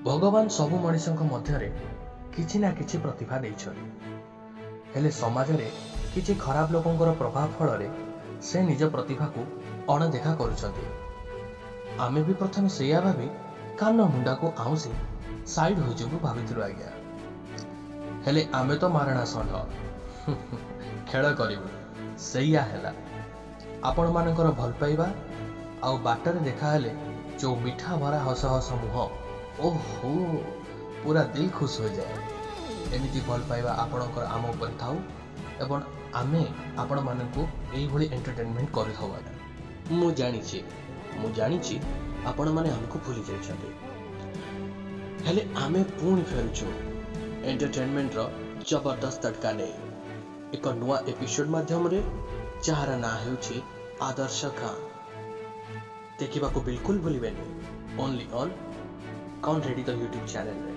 भगवान सबु मनिषक मध्यरे किछि ना किछि प्रतिभा देइछथि। हेले समाज रे किछि खराब लोकंकर प्रभाव फल से निज प्रतिभा को अणदेखा करुछथि। आमे भी प्रथम सेया भाबी कान मुंडा को आउसी साइड हो जबु भाबिथिलु आज्ञा। हेले आमे तो मारणा षंढ खेल करिबु सेया हेला। आपण मानकर भल पाइबा आउ बाटर देखा हेले जो मिठा भरा हस हस मुह ओहो पूरा दिल खुश हो जाए। एमिति भल पाइबा आपणकर आम उपर थाउ एवं आमे आपण मानकु एई भली एंटरटेनमेंट करथवा। मु जानिछि आपण माने हमको भूली जाइछथि। हेले आमे पुणी फेरुछु एंटरटेनमेंट रो जबरदस्त तड़का नै एक नुआ एपिसोड माध्यम रे जहार ना हेउछि आदर्श खां। देखिबा को बिल्कुल भूलिबेनी ओनली ऑन कौन रेडी द यूट्यूब चैनल रे।